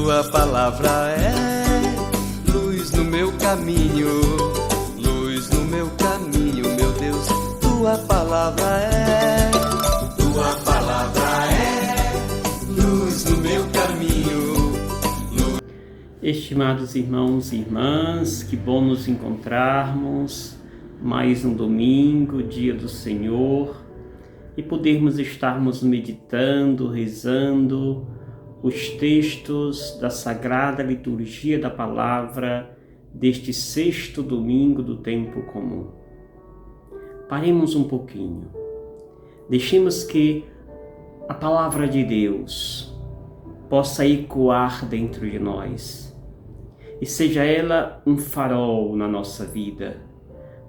tua palavra é luz no meu caminho, luz no meu caminho, meu Deus. Tua palavra é luz no meu caminho. Estimados irmãos e irmãs, que bom nos encontrarmos mais um domingo, dia do Senhor, e podermos estarmos meditando, rezando os textos da Sagrada Liturgia da Palavra deste sexto domingo do tempo comum. Paremos um pouquinho, deixemos que a Palavra de Deus possa ecoar dentro de nós e seja ela um farol na nossa vida,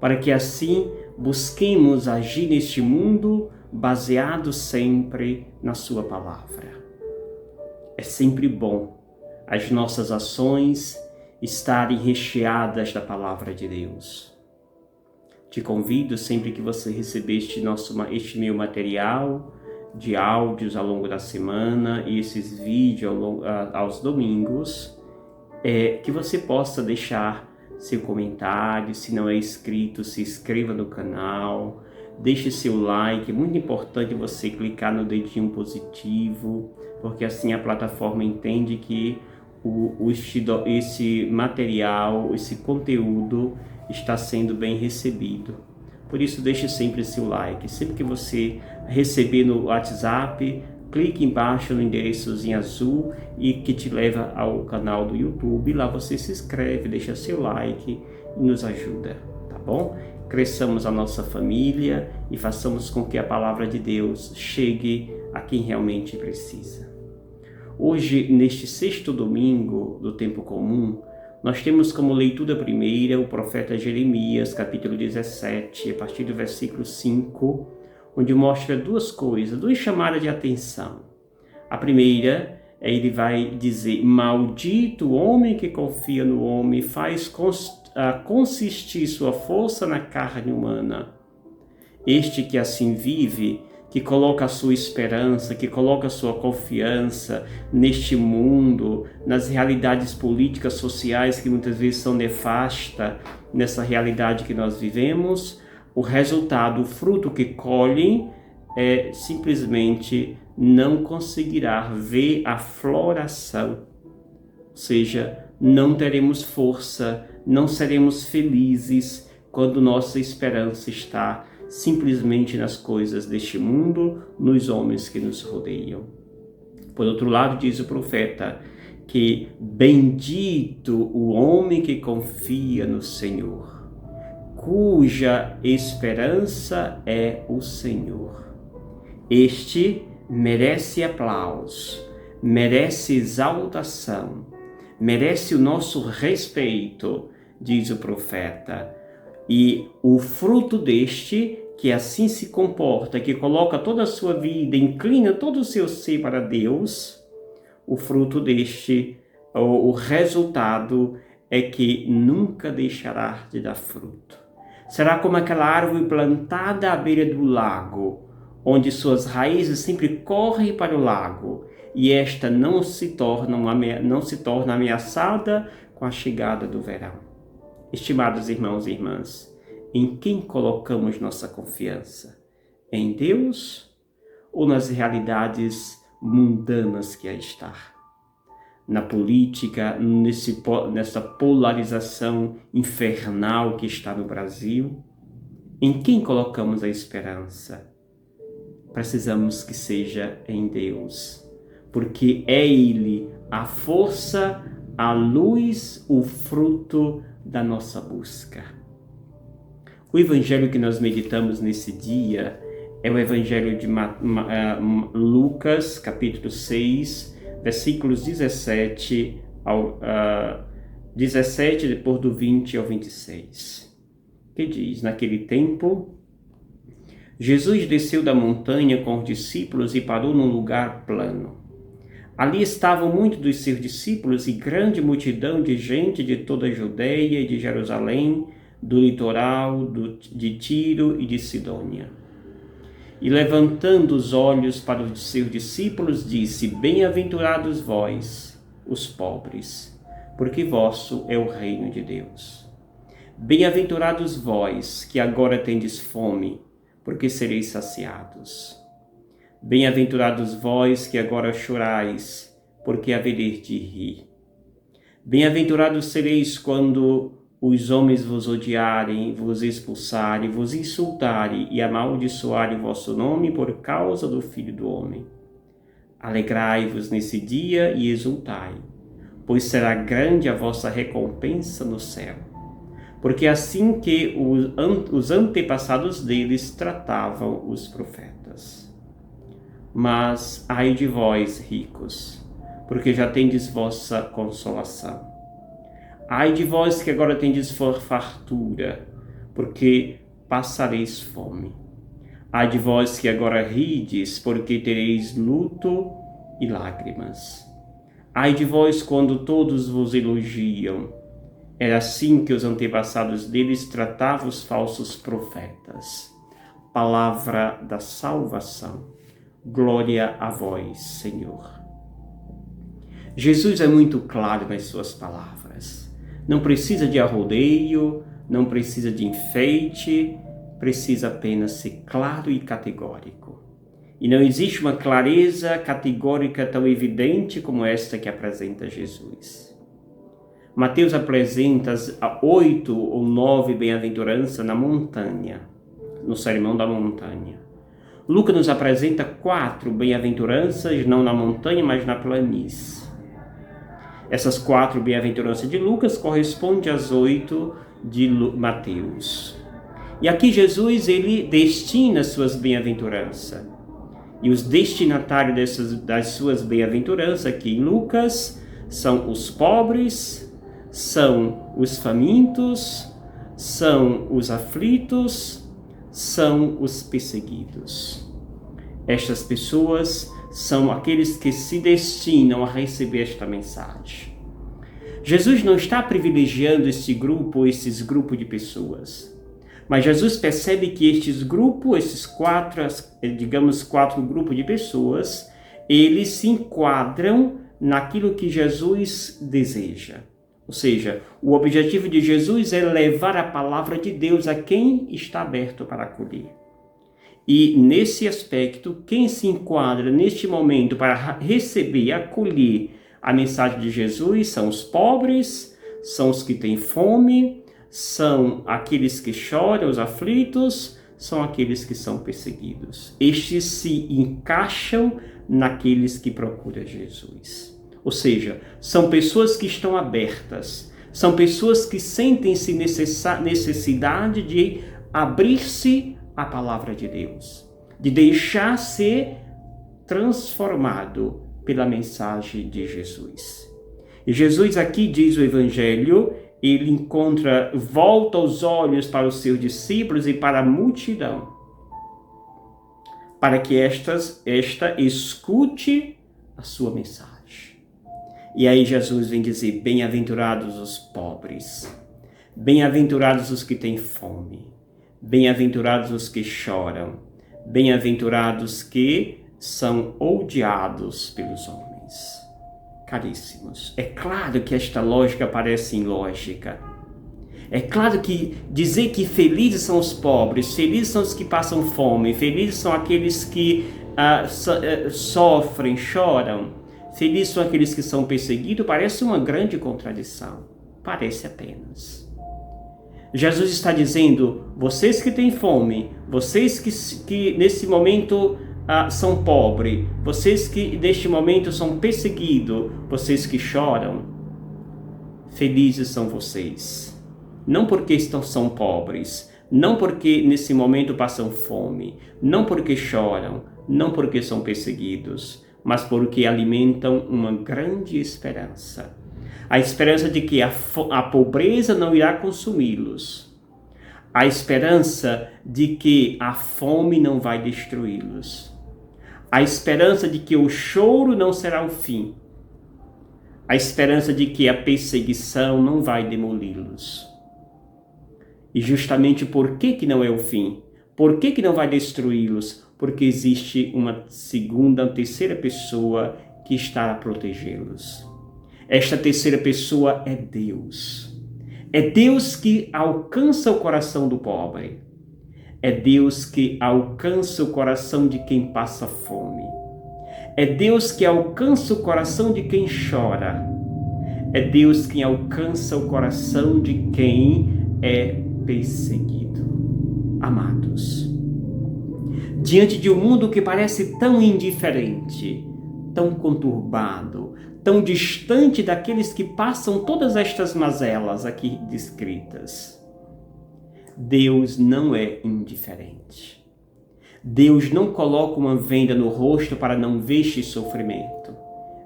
para que assim busquemos agir neste mundo baseado sempre na sua palavra. É sempre bom as nossas ações estarem recheadas da palavra de Deus. Te convido, sempre que você receber este meu material de áudios ao longo da semana e esses vídeos aos domingos, que você possa deixar seu comentário. Se não é inscrito, se inscreva no canal, deixe seu like. É muito importante você clicar no dedinho positivo, porque assim a plataforma entende que esse material, esse conteúdo está sendo bem recebido. Por isso, deixe sempre seu like. Sempre que você receber no WhatsApp, clique embaixo no endereçozinho azul e que te leva ao canal do YouTube. Lá você se inscreve, deixa seu like e nos ajuda, tá bom? Cresçamos a nossa família e façamos com que a palavra de Deus chegue a quem realmente precisa. Hoje, neste sexto domingo do tempo comum, nós temos como leitura primeira o profeta Jeremias, capítulo 17, a partir do versículo 5, onde mostra duas chamadas de atenção. A primeira, ele vai dizer: maldito o homem que confia no homem, faz consistir sua força na carne humana. Este que assim vive, que coloca a sua esperança, que coloca a sua confiança neste mundo, nas realidades políticas, sociais que muitas vezes são nefastas nessa realidade que nós vivemos, o resultado, o fruto que colhem simplesmente não conseguirá ver a floração. Ou seja, não teremos força, não seremos felizes quando nossa esperança está simplesmente nas coisas deste mundo, nos homens que nos rodeiam. Por outro lado, diz o profeta que bendito o homem que confia no Senhor, cuja esperança é o Senhor. Este merece aplauso, merece exaltação, merece o nosso respeito, diz o profeta. E o fruto deste, que assim se comporta, que coloca toda a sua vida, inclina todo o seu ser para Deus, o fruto deste, o resultado é que nunca deixará de dar fruto. Será como aquela árvore plantada à beira do lago, onde suas raízes sempre correm para o lago, e esta não se torna ameaçada com a chegada do verão. Estimados irmãos e irmãs, em quem colocamos nossa confiança? Em Deus ou nas realidades mundanas que aí está? Na política, nessa polarização infernal que está no Brasil? Em quem colocamos a esperança? Precisamos que seja em Deus, porque é Ele a força, a luz, o fruto da nossa busca. O evangelho que nós meditamos nesse dia é o evangelho de Lucas, capítulo 6, versículos 17, depois do 20 ao 26, que diz: naquele tempo, Jesus desceu da montanha com os discípulos e parou num lugar plano. Ali estavam muitos dos seus discípulos e grande multidão de gente de toda a Judeia e de Jerusalém, do litoral, de Tiro e de Sidônia. E levantando os olhos para os seus discípulos, disse: Bem-aventurados vós, os pobres, porque vosso é o reino de Deus. Bem-aventurados vós, que agora tendes fome, porque sereis saciados. Bem-aventurados vós, que agora chorais, porque havereis de rir. Bem-aventurados sereis quando os homens vos odiarem, vos expulsarem, vos insultarem e amaldiçoarem vosso nome por causa do Filho do Homem. Alegrai-vos nesse dia e exultai, pois será grande a vossa recompensa no céu. Porque assim que os antepassados deles tratavam os profetas. Mas ai de vós, ricos, porque já tendes vossa consolação. Ai de vós que agora tendes fartura, porque passareis fome. Ai de vós que agora rides, porque tereis luto e lágrimas. Ai de vós quando todos vos elogiam. Era assim que os antepassados deles tratavam os falsos profetas. Palavra da salvação. Glória a vós, Senhor. Jesus é muito claro nas suas palavras. Não precisa de arrodeio, não precisa de enfeite, precisa apenas ser claro e categórico. E não existe uma clareza categórica tão evidente como esta que apresenta Jesus. Mateus apresenta 8 ou 9 bem-aventuranças na montanha, no Sermão da Montanha. Lucas nos apresenta 4 bem-aventuranças, não na montanha, mas na planície. Essas 4 bem-aventuranças de Lucas correspondem às 8 de Mateus. E aqui Jesus, ele destina suas bem-aventuranças. E os destinatários das suas bem-aventuranças aqui em Lucas são os pobres, são os famintos, são os aflitos, são os perseguidos. Estas pessoas são aqueles que se destinam a receber esta mensagem. Jesus não está privilegiando este grupo, esses grupos de pessoas. Mas Jesus percebe que esses grupos, esses 4 grupos de pessoas, eles se enquadram naquilo que Jesus deseja. Ou seja, o objetivo de Jesus é levar a palavra de Deus a quem está aberto para acolher. E nesse aspecto, quem se enquadra neste momento para receber e acolher a mensagem de Jesus são os pobres, são os que têm fome, são aqueles que choram, os aflitos, são aqueles que são perseguidos. Estes se encaixam naqueles que procuram Jesus. Ou seja, são pessoas que estão abertas, são pessoas que sentem-se necessidade de abrir-se à palavra de Deus, de deixar ser transformado pela mensagem de Jesus. E Jesus aqui diz o Evangelho, ele volta os olhos para os seus discípulos e para a multidão, para que esta escute a sua mensagem. E aí Jesus vem dizer, bem-aventurados os pobres, bem-aventurados os que têm fome, bem-aventurados os que choram, bem-aventurados que são odiados pelos homens. Caríssimos, é claro que esta lógica parece ilógica. É claro que dizer que felizes são os pobres, felizes são os que passam fome, felizes são aqueles que sofrem, choram, felizes são aqueles que são perseguidos, parece uma grande contradição. Parece apenas. Jesus está dizendo, vocês que têm fome, vocês que nesse momento são pobres, vocês que neste momento são perseguidos, vocês que choram, felizes são vocês. Não porque são pobres, não porque nesse momento passam fome, não porque choram, não porque são perseguidos, mas porque alimentam uma grande esperança. A esperança de que a pobreza não irá consumi-los. A esperança de que a fome não vai destruí-los. A esperança de que o choro não será o fim. A esperança de que a perseguição não vai demoli-los. E justamente por que não é o fim? Por que não vai destruí-los? Porque existe uma segunda, terceira pessoa que está a protegê-los. Esta terceira pessoa é Deus. É Deus que alcança o coração do pobre. É Deus que alcança o coração de quem passa fome. É Deus que alcança o coração de quem chora. É Deus quem alcança o coração de quem é perseguido. Amados, diante de um mundo que parece tão indiferente, tão conturbado, tão distante daqueles que passam todas estas mazelas aqui descritas, Deus não é indiferente. Deus não coloca uma venda no rosto para não ver este sofrimento.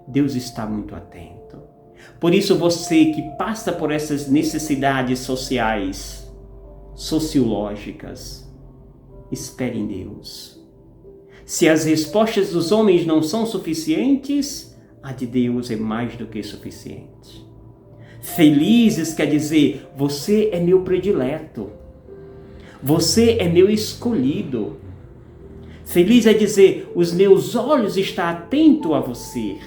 Deus está muito atento. Por isso você que passa por essas necessidades sociais, sociológicas, espere em Deus. Se as respostas dos homens não são suficientes, a de Deus é mais do que suficiente. Felizes quer dizer, você é meu predileto. Você é meu escolhido. Feliz é dizer, os meus olhos estão atentos a você.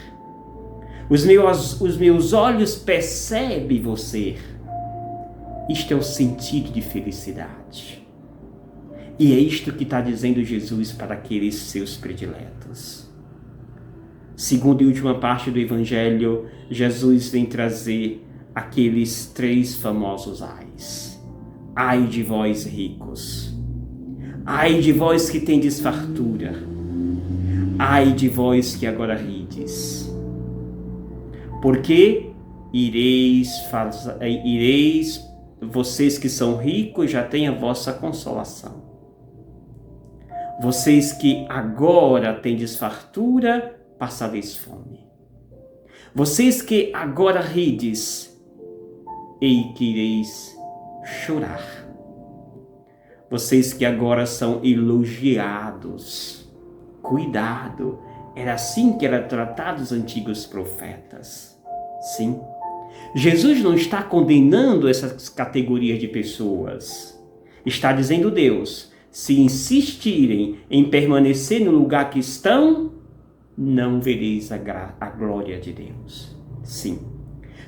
Os meus olhos percebem você. Isto é o sentido de felicidade. E é isto que está dizendo Jesus para aqueles seus prediletos. Segunda e última parte do Evangelho, Jesus vem trazer aqueles 3 famosos ais. Ai de vós ricos. Ai de vós que tendes fartura. Ai de vós que agora rides. Porque vocês que são ricos já têm a vossa consolação. Vocês que agora tendes fartura, passareis fome. Vocês que agora rides, ei que ireis chorar. Vocês que agora são elogiados, cuidado, era assim que eram tratados os antigos profetas. Sim, Jesus não está condenando essas categorias de pessoas. Está dizendo Deus, se insistirem em permanecer no lugar que estão, não vereis a glória de Deus. Sim,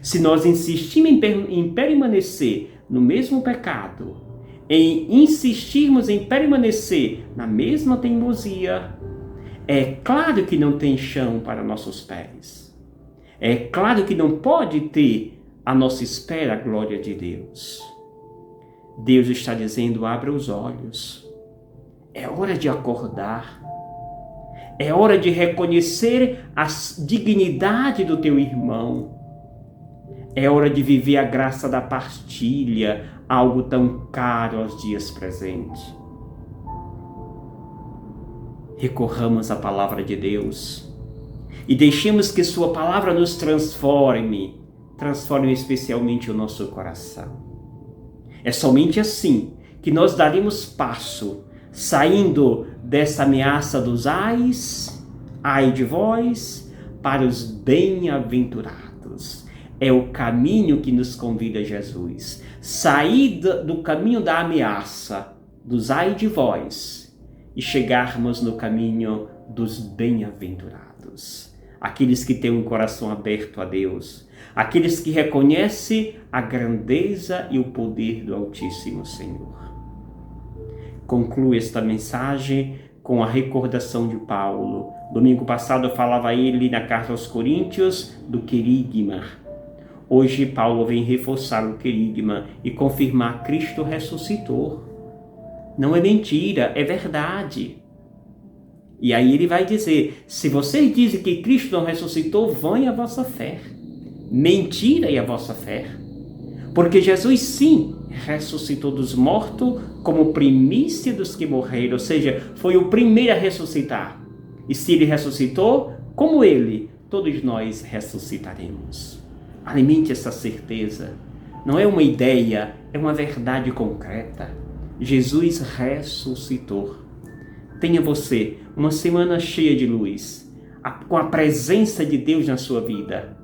se nós insistirmos em permanecer no mesmo pecado, em insistirmos em permanecer na mesma teimosia, é claro que não tem chão para nossos pés. É claro que não pode ter à nossa espera a glória de Deus. Deus está dizendo, abra os olhos. É hora de acordar. É hora de reconhecer a dignidade do teu irmão. É hora de viver a graça da partilha, algo tão caro aos dias presentes. Recorramos à palavra de Deus e deixemos que sua palavra nos transforme especialmente o nosso coração. É somente assim que nós daremos passo, saindo dessa ameaça dos ais, ai de vós, para os bem-aventurados. É o caminho que nos convida Jesus. Sair do caminho da ameaça, dos ai de vós, e chegarmos no caminho dos bem-aventurados. Aqueles que têm um coração aberto a Deus, aqueles que reconhecem a grandeza e o poder do Altíssimo Senhor. Concluo esta mensagem com a recordação de Paulo. Domingo passado falava ele na carta aos Coríntios do querigma. Hoje Paulo vem reforçar o querigma e confirmar que Cristo ressuscitou. Não é mentira, é verdade. E aí ele vai dizer, se vocês dizem que Cristo não ressuscitou, vão a vossa fé. Mentira é a vossa fé. Porque Jesus sim ressuscitou dos mortos como primícia dos que morreram, ou seja, foi o primeiro a ressuscitar. E se ele ressuscitou, como ele, todos nós ressuscitaremos. Alimente essa certeza. Não é uma ideia, é uma verdade concreta. Jesus ressuscitou. Tenha você uma semana cheia de luz, com a presença de Deus na sua vida.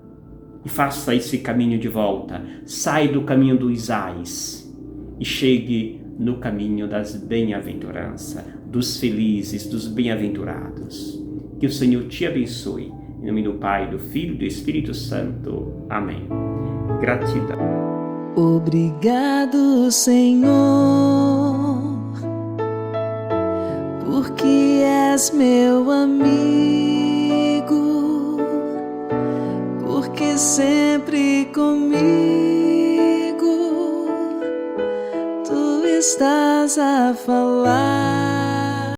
E faça esse caminho de volta. Sai do caminho dos ais e chegue no caminho das bem-aventuranças, dos felizes, dos bem-aventurados. Que o Senhor te abençoe Em nome do Pai, do Filho e do Espírito Santo. Amém. Gratidão. Obrigado, Senhor, porque és meu amigo, porque sempre comigo tu estás a falar.